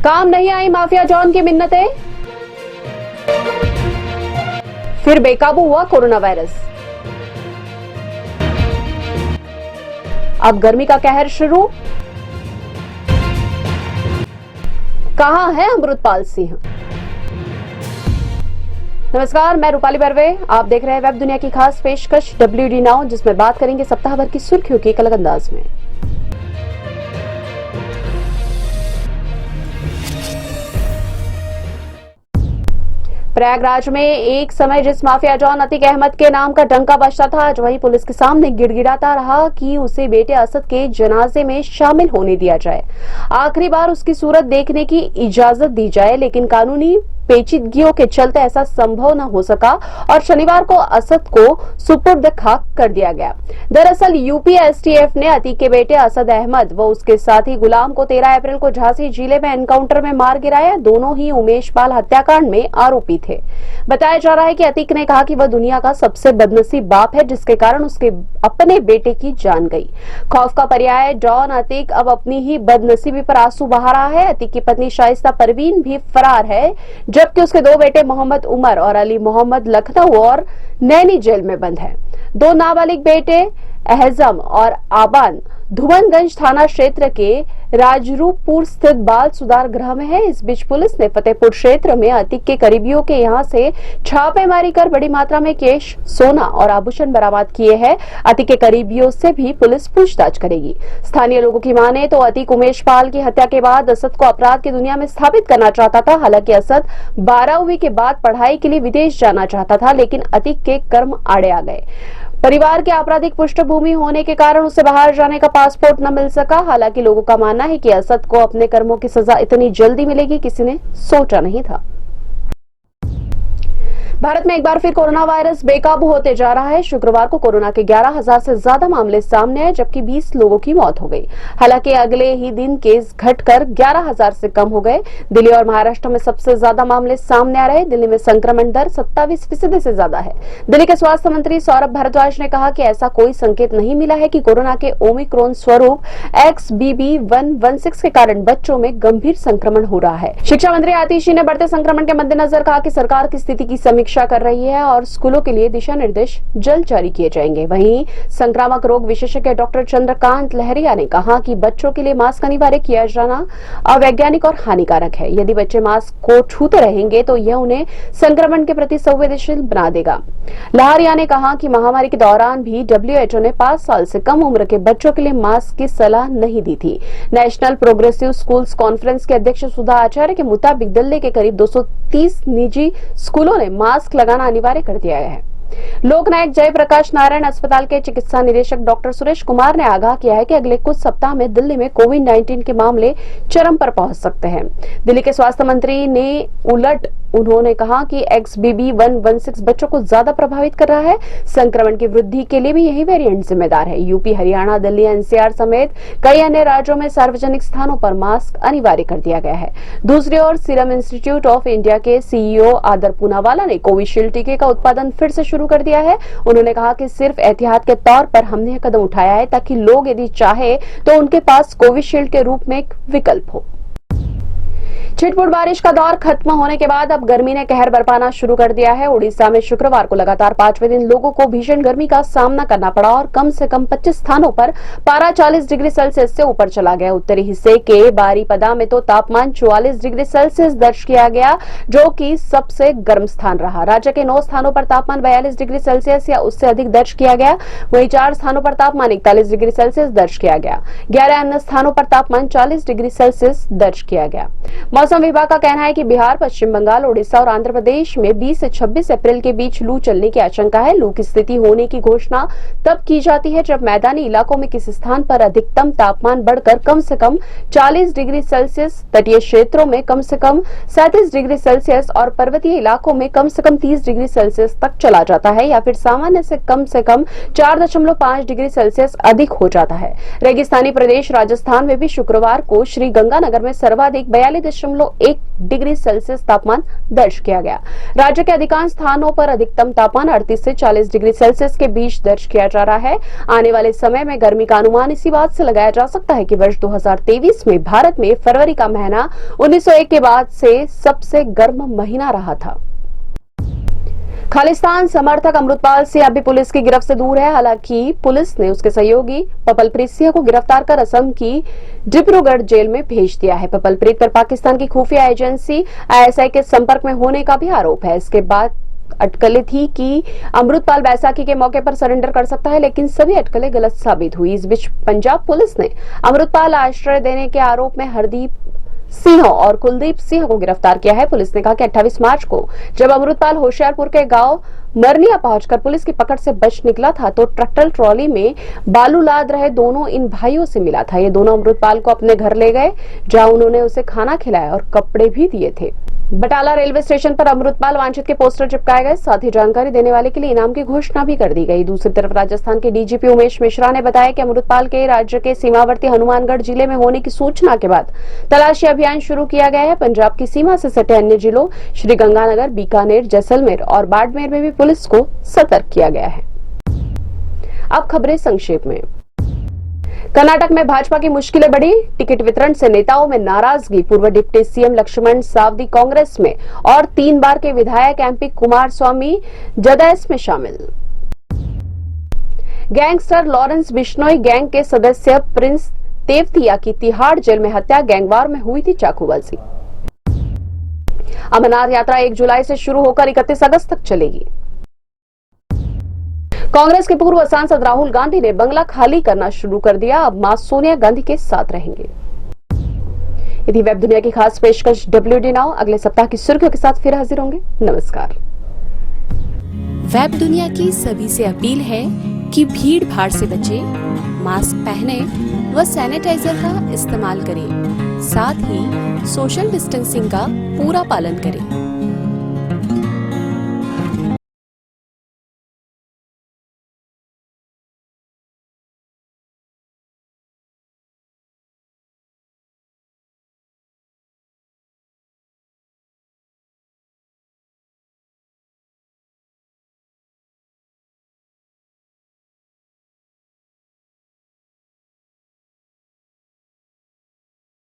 काम नहीं आई mafia John की मिन्नतें, फिर बेकाबू हुआ कोरोना वायरस। अब गर्मी का कहर शुरू, कहां है अमृतपाल सिंह। नमस्कार, मैं रूपाली बर्वे, आप देख रहे हैं वेब दुनिया की खास पेशकश WD नाउ, जिसमें बात करेंगे सप्ताह भर की सुर्खियों के एक अलग अंदाज में। प्रयागराज में एक समय जिस माफिया जॉन अतीक अहमद के नाम का डंका बजता था, आज वही पुलिस के सामने गिड़गिड़ाता रहा कि उसे बेटे असद के जनाजे में शामिल होने दिया जाए, आखिरी बार उसकी सूरत देखने की इजाजत दी जाए। लेकिन कानूनी पेचीदगियों के चलते ऐसा संभव न हो सका और शनिवार को असद को सुपुर्द खाक कर दिया गया। दरअसल यूपी STF ने अतीक के बेटे असद अहमद व उसके साथी गुलाम को 13 अप्रैल को झांसी जिले में एनकाउंटर में मार गिराया। दोनों ही उमेश पाल हत्याकांड में आरोपी थे। बताया जा रहा है कि अतीक ने कहा कि वह दुनिया का सबसे बदनसीब बाप है, जिसके कारण उसके अपने बेटे की जान गई। खौफ का पर्याय डॉन अतीक अब अपनी ही बदनसीबी पर आंसू बहा रहा है। अतीक की पत्नी शाइस्ता परवीन भी फरार है, जबकि उसके दो बेटे मोहम्मद उमर और अली मोहम्मद लखनऊ और नैनी जेल में बंद हैं। दो नाबालिग बेटे एहजम और आबान धुमनगंज थाना क्षेत्र के राजरूपपुर स्थित बाल सुधार गृह में है। इस बीच पुलिस ने फतेहपुर क्षेत्र में अतीक के करीबियों के यहां से छापेमारी कर बड़ी मात्रा में कैश, सोना और आभूषण बरामद किए हैं। अतीक के करीबियों से भी पुलिस पूछताछ करेगी। स्थानीय लोगों की माने तो अतीक उमेश पाल की हत्या के बाद असद को अपराध की दुनिया में स्थापित करना चाहता था। हालांकि असद 12वीं के बाद पढ़ाई के लिए विदेश जाना चाहता था, लेकिन अतीक के कर्म आड़े आ गए। परिवार के आपराधिक पृष्ठभूमि होने के कारण उसे बाहर जाने का पासपोर्ट न मिल सका। हालांकि लोगों का मानना है कि असद को अपने कर्मों की सजा इतनी जल्दी मिलेगी, किसी ने सोचा नहीं था। भारत में एक बार फिर कोरोना वायरस बेकाबू होते जा रहा है। शुक्रवार को कोरोना के 11,000 से ज्यादा मामले सामने आए, जबकि 20 लोगों की मौत हो गई। हालांकि अगले ही दिन केस घटकर 11,000 से कम हो गए। दिल्ली और महाराष्ट्र में सबसे ज्यादा मामले सामने आ रहे। दिल्ली में संक्रमण दर 27% से ज्यादा है। दिल्ली के स्वास्थ्य मंत्री सौरभ भारद्वाज ने कहा कि ऐसा कोई संकेत नहीं मिला है कि कोरोना के ओमिक्रॉन स्वरूप XBB.1.16 के कारण बच्चों में गंभीर संक्रमण हो रहा है। शिक्षा मंत्री आतिशी ने बढ़ते संक्रमण के मद्देनजर कहा कि सरकार की स्थिति की समीक्षा कर रही है और स्कूलों के लिए दिशा निर्देश जल्द जारी किए जाएंगे। वहीं संक्रामक रोग विशेषज्ञ डॉक्टर चंद्रकांत लहरिया ने कहा कि बच्चों के लिए मास्क अनिवार्य किया जाना अवैज्ञानिक और हानिकारक है। यदि बच्चे मास्क को छूते रहेंगे तो यह उन्हें संक्रमण के प्रति संवेदनशील बना देगा। लहरिया ने कहा कि महामारी के दौरान भी WHO ने 5 साल से कम उम्र के बच्चों के लिए मास्क की सलाह नहीं दी थी। नेशनल प्रोग्रेसिव स्कूल्स कॉन्फ्रेंस के अध्यक्ष सुधा आचार्य के मुताबिक दिल्ली के करीब 230 निजी स्कूलों ने मास्क लगाना अनिवार्य कर दिया है। लोकनायक जयप्रकाश नारायण अस्पताल के चिकित्सा निदेशक डॉक्टर सुरेश कुमार ने आगाह किया है कि अगले कुछ सप्ताह में दिल्ली में कोविड-19 के मामले चरम पर पहुंच सकते हैं। दिल्ली के स्वास्थ्य मंत्री ने उन्होंने कहा कि XBB.1.16 बच्चों को ज्यादा प्रभावित कर रहा है। संक्रमण की वृद्धि के लिए भी यही वेरिएंट जिम्मेदार है। यूपी, हरियाणा, दिल्ली, NCR समेत कई अन्य राज्यों में सार्वजनिक स्थानों पर मास्क अनिवार्य कर दिया गया है। दूसरी ओर सीरम इंस्टीट्यूट ऑफ इंडिया के CEO आदर पूनावाला ने कोविशील्ड टीके का उत्पादन फिर से शुरू कर दिया है। उन्होंने कहा कि सिर्फ एहतियात के तौर पर हमने यह कदम उठाया है ताकि लोग यदि चाहे तो उनके पास कोविशील्ड के रूप में एक विकल्प हो। छिटपुट बारिश का दौर खत्म होने के बाद अब गर्मी ने कहर बरपाना शुरू कर दिया है। उड़ीसा में शुक्रवार को लगातार 5वें दिन लोगों को भीषण गर्मी का सामना करना पड़ा और कम से कम 25 स्थानों पर पारा 40 डिग्री सेल्सियस से ऊपर चला गया। उत्तरी हिस्से के बारीपदा में तो तापमान 44 डिग्री सेल्सियस दर्ज किया गया, जो कि सबसे गर्म स्थान रहा। राज्य के 9 स्थानों पर तापमान 42 डिग्री सेल्सियस या उससे अधिक दर्ज किया गया। वहीं 4 स्थानों पर तापमान 41 डिग्री सेल्सियस दर्ज किया गया। 11 अन्य स्थानों पर तापमान 40 डिग्री सेल्सियस दर्ज किया गया। मौसम विभाग का कहना है कि बिहार, पश्चिम बंगाल, उड़ीसा और आंध्र प्रदेश में 20 से 26 अप्रैल के बीच लू चलने की आशंका है। लू की स्थिति होने की घोषणा तब की जाती है जब मैदानी इलाकों में किसी स्थान पर अधिकतम तापमान बढ़कर कम से कम 40 डिग्री सेल्सियस, तटीय क्षेत्रों में कम से कम 37 डिग्री सेल्सियस और पर्वतीय इलाकों में कम से कम 30 डिग्री सेल्सियस तक चला जाता है, या फिर सामान्य से कम 4.5 डिग्री सेल्सियस अधिक हो जाता है। रेगिस्तानी प्रदेश राजस्थान में भी शुक्रवार को श्री गंगानगर में सर्वाधिक 42.2 40.1 डिग्री सेल्सियस तापमान दर्ज किया गया। राज्य के अधिकांश स्थानों पर अधिकतम तापमान 38 से 40 डिग्री सेल्सियस के बीच दर्ज किया जा रहा है। आने वाले समय में गर्मी का अनुमान इसी बात से लगाया जा सकता है कि वर्ष 2023 में भारत में फरवरी का महीना 1901 के बाद से सबसे गर्म महीना रहा था। खालिस्तान समर्थक अमृतपाल सिंह अभी पुलिस की गिरफ्त से दूर है। हालांकि पुलिस ने उसके सहयोगी पपलप्रीत सिंह को गिरफ्तार कर असम की डिब्रूगढ़ जेल में भेज दिया है। पपलप्रीत पर पाकिस्तान की खुफिया एजेंसी ISI के संपर्क में होने का भी आरोप है। इसके बाद अटकलें थी कि अमृतपाल बैसाखी के मौके पर सरेंडर कर सकता है, लेकिन सभी अटकलें गलत साबित हुई। इस बीच पंजाब पुलिस ने अमृतपाल आश्रय देने के आरोप में हरदीप सिंह और कुलदीप सिंह को गिरफ्तार किया है। पुलिस ने कहा कि 28 मार्च को जब अमृतपाल होशियारपुर के गांव मरनिया पहुंचकर पुलिस की पकड़ से बच निकला था तो ट्रैक्टर ट्रॉली में बालू लाद रहे दोनों इन भाइयों से मिला था। ये दोनों अमृतपाल को अपने घर ले गए, जहां उन्होंने उसे खाना खिलाया और कपड़े भी दिए थे। बटाला रेलवे स्टेशन पर अमृतपाल वांछित के पोस्टर चिपकाए गए, साथ ही जानकारी देने वाले के लिए इनाम की घोषणा भी कर दी गई। दूसरी तरफ राजस्थान के DGP उमेश मिश्रा ने बताया कि अमृतपाल के राज्य के सीमावर्ती हनुमानगढ़ जिले में होने की सूचना के बाद तलाशी अभियान शुरू किया गया है। पंजाब की सीमा से सटे अन्य जिलों श्रीगंगानगर, बीकानेर, जैसलमेर और बाड़मेर में भी पुलिस को सतर्क किया गया है। अब खबरें संक्षेप में। कर्नाटक में भाजपा की मुश्किलें बढ़ी, टिकट वितरण से नेताओं में नाराजगी। पूर्व डिप्टी CM लक्ष्मण सावदी कांग्रेस में और 3 बार के विधायक MP कुमारस्वामी जदयू में शामिल। गैंगस्टर लॉरेंस बिश्नोई गैंग के सदस्य प्रिंस तेवतिया की तिहाड़ जेल में हत्या, गैंगवार में हुई थी चाकूबाजी। अमरनाथ यात्रा 1 जुलाई से शुरू होकर 31 अगस्त तक चलेगी। कांग्रेस के पूर्व सांसद राहुल गांधी ने बंगला खाली करना शुरू कर दिया, अब मां सोनिया गांधी के साथ रहेंगे। यदि वेब दुनिया की खास पेशकश WD नाउ अगले सप्ताह की सुर्खियों के साथ फिर हाजिर होंगे। नमस्कार। वेब दुनिया की सभी से अपील है कि भीड़ भाड़ से बचें, मास्क पहने व सैनिटाइजर का इस्तेमाल करें, साथ ही सोशल डिस्टेंसिंग का पूरा पालन करें।